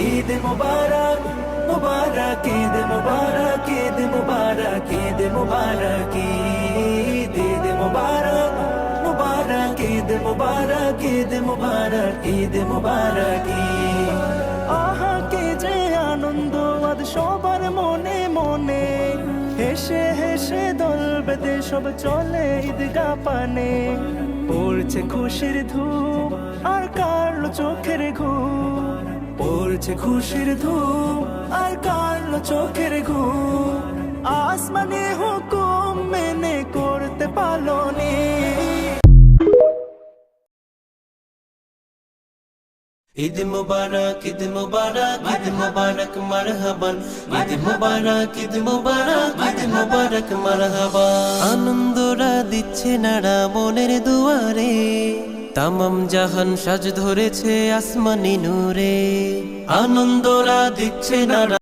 ঈদ মুবারক মুবারক ঈদ মুবারক ঈদ মুবারক ঈদ মুবারক ঈদ মুবারক মুবারক ঈদ মুবারক ঈদ মুবারক ঈদ মুবারক আহা কে যে আনন্দ আজ সবার মনে মনে হেসে হেসে দল বেঁধে সব চলে ঈদগাহ পানে পড়ছে খুশির ধূপ আর কারলো চোখের ঘুম পড়ছে খুশির ধূপ আর কারলো চোখের ঘুম আসমানে হুকুম মেনে করতে পালনে ঈদ মুবারক ঈদ মুবারক ঈদ মুবারক মারহাবান ঈদ মুবারক ঈদ মুবারক ঈদ মুবারক মারহাবান আনন্দরা দিচ্ছে নাড়া মনের দুয়ারে তামাম জাহান সাজ ধরেছে আসমানি নূরে আনন্দরা দিচ্ছে নাড়া